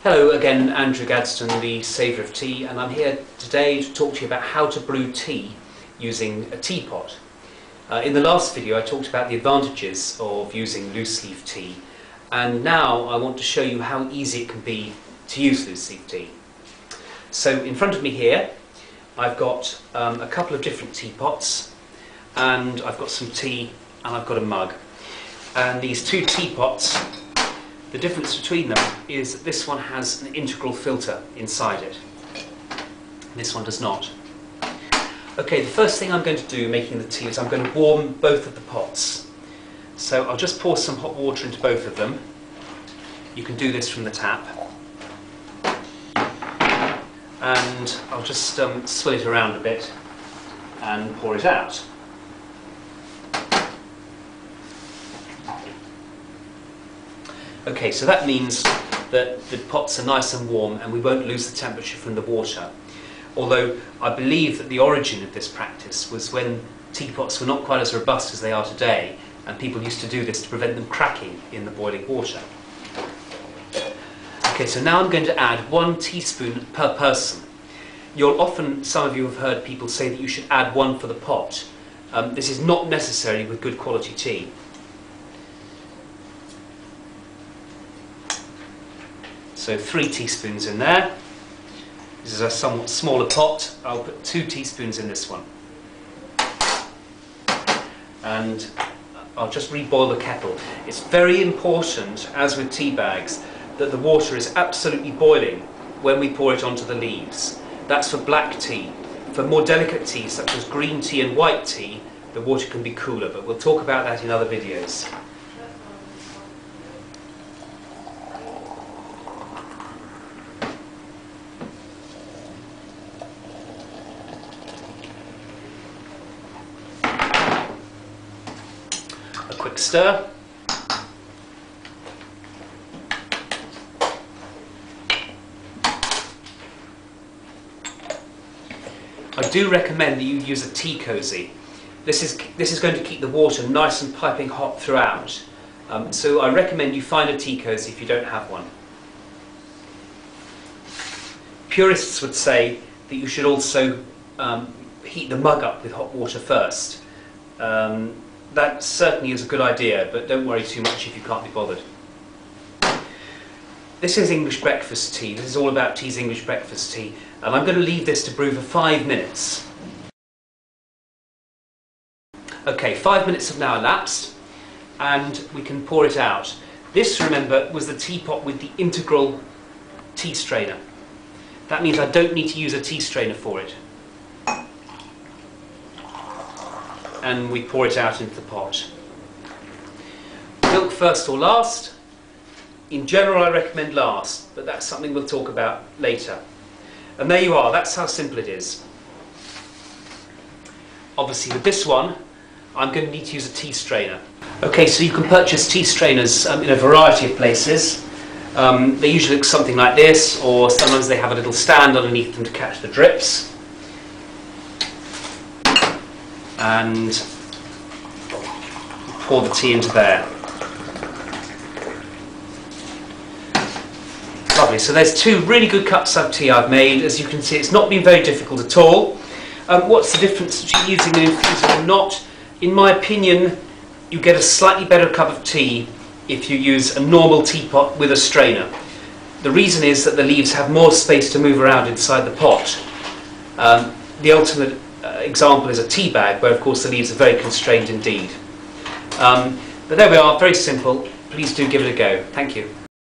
Hello again, Andrew Gadsden, the saviour of tea, and I'm here today to talk to you about how to brew tea using a teapot. In the last video I talked about the advantages of using loose leaf tea, and now I want to show you how easy it can be to use loose leaf tea. So in front of me here I've got a couple of different teapots, and I've got some tea and I've got a mug. And these two teapots, the difference between them is that this one has an integral filter inside it. This one does not. Okay, the first thing I'm going to do making the tea is I'm going to warm both of the pots. So I'll just pour some hot water into both of them. You can do this from the tap. And I'll just swill it around a bit and pour it out. Okay, so that means that the pots are nice and warm and we won't lose the temperature from the water. Although I believe that the origin of this practice was when teapots were not quite as robust as they are today, and people used to do this to prevent them cracking in the boiling water. Okay, so now I'm going to add 1 teaspoon per person. Some of you have heard people say that you should add 1 for the pot. This is not necessary with good quality tea. So 3 teaspoons in there. This is a somewhat smaller pot. I'll put 2 teaspoons in this one. And I'll just reboil the kettle. It's very important, as with tea bags, that the water is absolutely boiling when we pour it onto the leaves. That's for black tea. For more delicate teas, such as green tea and white tea, the water can be cooler, but we'll talk about that in other videos. A quick stir. I do recommend that you use a tea cosy. This is going to keep the water nice and piping hot throughout. So I recommend you find a tea cosy if you don't have one. Purists would say that you should also heat the mug up with hot water first. That certainly is a good idea, but don't worry too much if you can't be bothered. This is English breakfast tea. This is all about tea's English breakfast tea. And I'm going to leave this to brew for 5 minutes. Okay, 5 minutes have now elapsed, and we can pour it out. This, remember, was the teapot with the integral tea strainer. That means I don't need to use a tea strainer for it. And we pour it out into the pot. Milk first or last? In general, I recommend last, but that's something we'll talk about later. And there you are, that's how simple it is. Obviously with this one, I'm going to need to use a tea strainer. Okay, so you can purchase tea strainers in a variety of places. They usually look something like this, or sometimes they have a little stand underneath them to catch the drips. And pour the tea into there. Lovely, so there's 2 really good cups of tea I've made. As you can see, it's not been very difficult at all. What's the difference between using an infuser or not? In my opinion, you get a slightly better cup of tea if you use a normal teapot with a strainer. The reason is that the leaves have more space to move around inside the pot. The ultimate example is a tea bag, where of course the leaves are very constrained indeed. But there we are, very simple. Please do give it a go. Thank you.